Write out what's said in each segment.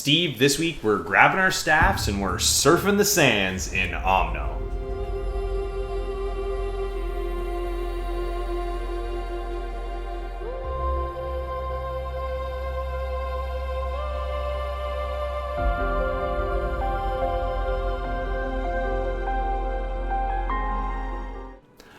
Steve, this week we're grabbing our staffs and we're surfing the sands in Omno.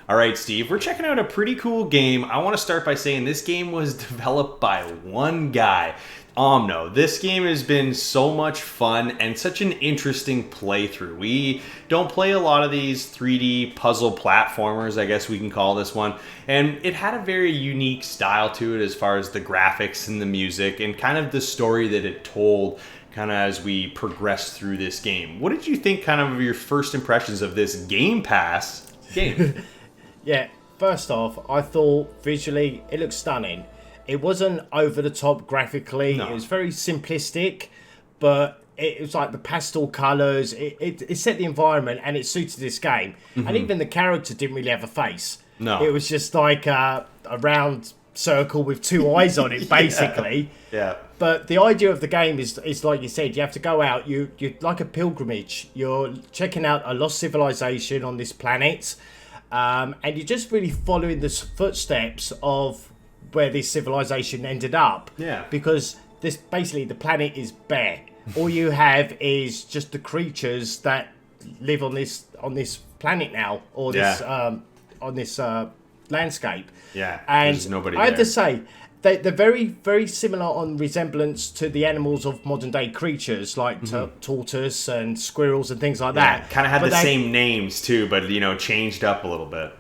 All right, Steve, we're checking out a pretty cool game. I want to start by saying this game was developed by one guy, Omno. This game has been so much fun and such an interesting playthrough. We don't play a lot of these 3D puzzle platformers, I guess we can call this one. And it had a very unique style to it as far as the graphics and the music and kind of the story that it told kind of as we progressed through this game. What did you think kind of your first impressions of this Game Pass game? Yeah, first off, I thought visually it looked stunning. It wasn't over the top graphically. No. It was very simplistic, but it was like the pastel colours. It set the environment and it suited this game. Mm-hmm. And even the character didn't really have a face. No. It was just like a round circle with two eyes on it, basically. Yeah. But the idea of the game is like you said, you have to go out. You're like a pilgrimage. You're checking out a lost civilization on this planet. And you're just really following the footsteps of where this civilization ended up. Yeah. Because this basically the planet is bare. All you have is just the creatures that live on this planet now, or this on this landscape. Yeah. And there's nobody I have there. to say they're very, very similar on resemblance to the animals of modern day creatures like tortoise and squirrels and things like that. Kind of had the same names too, but changed up a little bit.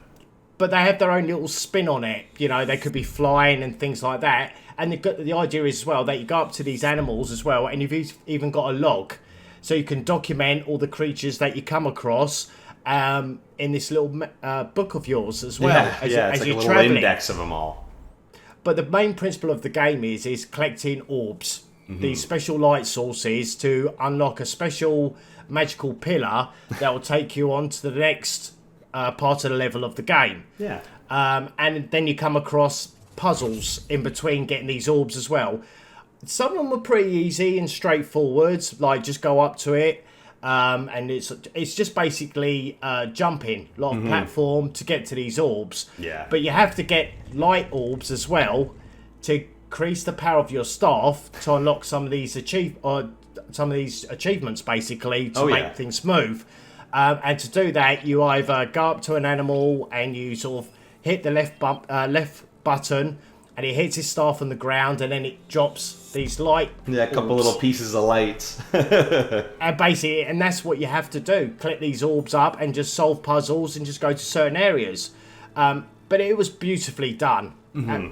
But they have their own little spin on it. They could be flying and things like that. And the idea is as well that you go up to these animals as well, and you've even got a log, so you can document all the creatures that you come across in this little book of yours as well. It's like a little traveling. Index of them all. But the main principle of the game is collecting orbs, these special light sources, to unlock a special magical pillar that will take you on to the next part of the level of the game. Yeah. And then you come across puzzles in between getting these orbs as well. Some of them were pretty easy and straightforward, like just go up to it. And it's just basically jumping, a lot of platform to get to these orbs. Yeah. But you have to get light orbs as well to increase the power of your staff to unlock some of these achievements, basically, to make things smooth. And to do that, you either go up to an animal and you sort of hit the left button, and it hits his staff on the ground, and then it drops these light a couple orbs. little pieces of lights. And basically, and that's what you have to do. Collect these orbs up and just solve puzzles and just go to certain areas. But it was beautifully done.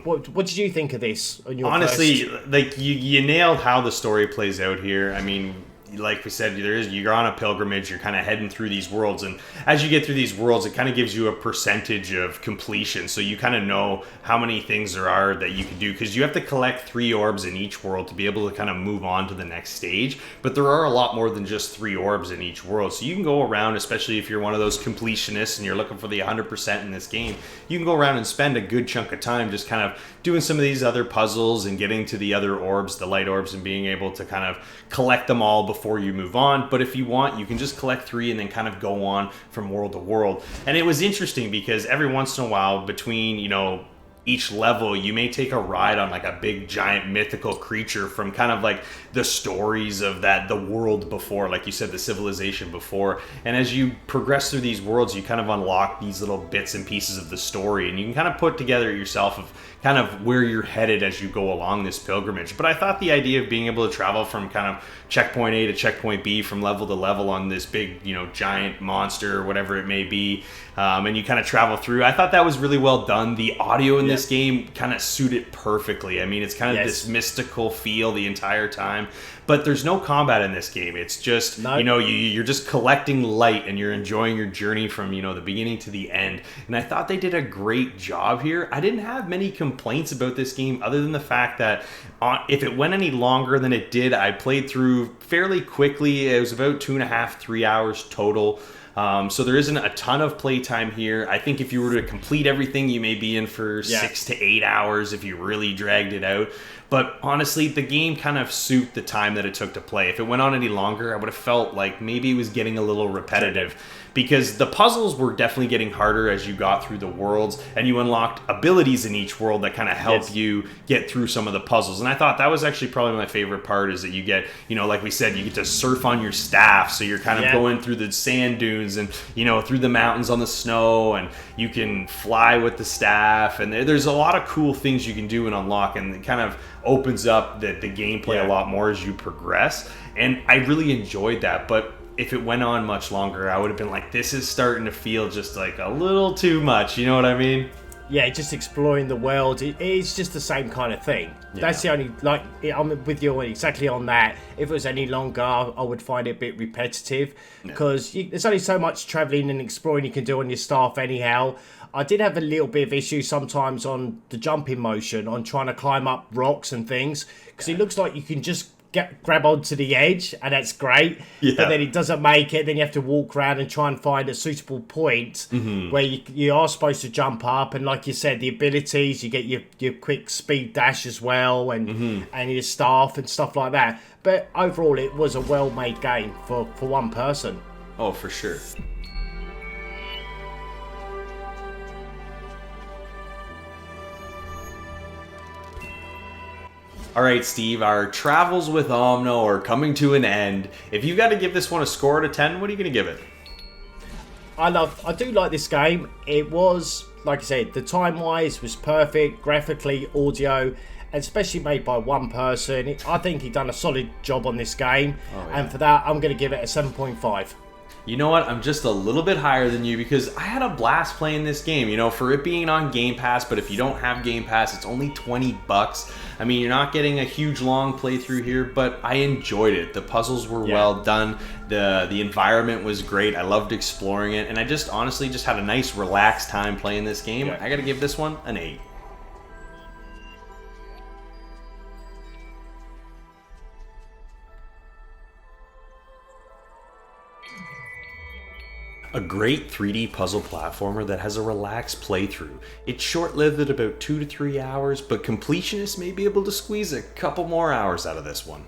What did you think of this? Honestly, like you nailed how the story plays out here. I mean, like we said, you're on a pilgrimage, you're kind of heading through these worlds, and as you get through these worlds, it kind of gives you a percentage of completion, so you kind of know how many things there are that you can do, because you have to collect 3 orbs in each world to be able to kind of move on to the next stage. But there are a lot more than just 3 orbs in each world, so you can go around, especially if you're one of those completionists and you're looking for the 100% in this game, you can go around and spend a good chunk of time just kind of doing some of these other puzzles and getting to the other orbs, the light orbs, and being able to kind of collect them all before you move on. But if you want, you can just collect 3 and then kind of go on from world to world. And it was interesting because every once in a while between, each level, you may take a ride on like a big giant mythical creature from kind of like the stories of the world before, like you said, the civilization before. And as you progress through these worlds, you kind of unlock these little bits and pieces of the story, and you can kind of put together yourself of kind of where you're headed as you go along this pilgrimage. But I thought the idea of being able to travel from kind of checkpoint A to checkpoint B from level to level on this big, giant monster or whatever it may be, and you kind of travel through, I thought that was really well done. The audio in this game kind of suited perfectly. I mean, it's kind of this mystical feel the entire time, but there's no combat in this game. It's just, you're just collecting light and you're enjoying your journey from, the beginning to the end. And I thought they did a great job here. I didn't have many complaints about this game other than the fact that if it went any longer than it did, I played through fairly quickly. It was about 2.5-3 hours total. So there isn't a ton of playtime here. I think if you were to complete everything, you may be in for 6 to 8 hours if you really dragged it out. But honestly, the game kind of suit the time that it took to play. If it went on any longer, I would have felt like maybe it was getting a little repetitive, because the puzzles were definitely getting harder as you got through the worlds, and you unlocked abilities in each world that kind of help you get through some of the puzzles. And I thought that was actually probably my favorite part, is that you get, like we said, you get to surf on your staff, so you're kind of going through the sand dunes and, through the mountains on the snow, and you can fly with the staff, and there's a lot of cool things you can do and unlock, and it kind of opens up the gameplay a lot more as you progress. And I really enjoyed that. But if it went on much longer, I would have been like, this is starting to feel just like a little too much. You know what I mean? Yeah, just exploring the world. It's just the same kind of thing. Yeah. That's the only, I'm with you exactly on that. If it was any longer, I would find it a bit repetitive, because there's only so much traveling and exploring you can do on your staff anyhow. I did have a little bit of issue sometimes on the jumping motion, on trying to climb up rocks and things, because it looks like you can just grab onto the edge, and that's great. But then it doesn't make it. Then you have to walk around and try and find a suitable point where you are supposed to jump up. And like you said, the abilities, you get your quick speed dash as well, and your staff and stuff like that. But overall, it was a well-made game for one person. Oh, for sure. All right, Steve, our travels with Omno are coming to an end. If you've got to give this one a score out of 10, what are you going to give it? I do like this game. It was, like I said, the time-wise was perfect, graphically, audio, and especially made by one person. I think he done a solid job on this game, and for that, I'm going to give it a 7.5. You know what? I'm just a little bit higher than you, because I had a blast playing this game, for it being on Game Pass. But if you don't have Game Pass, it's only $20. I mean, you're not getting a huge long playthrough here, but I enjoyed it. The puzzles were well done. The environment was great. I loved exploring it, and I just honestly just had a nice relaxed time playing this game. I got to give this one an 8. A great 3D puzzle platformer that has a relaxed playthrough. It's short-lived at about 2 to 3 hours, but completionists may be able to squeeze a couple more hours out of this one.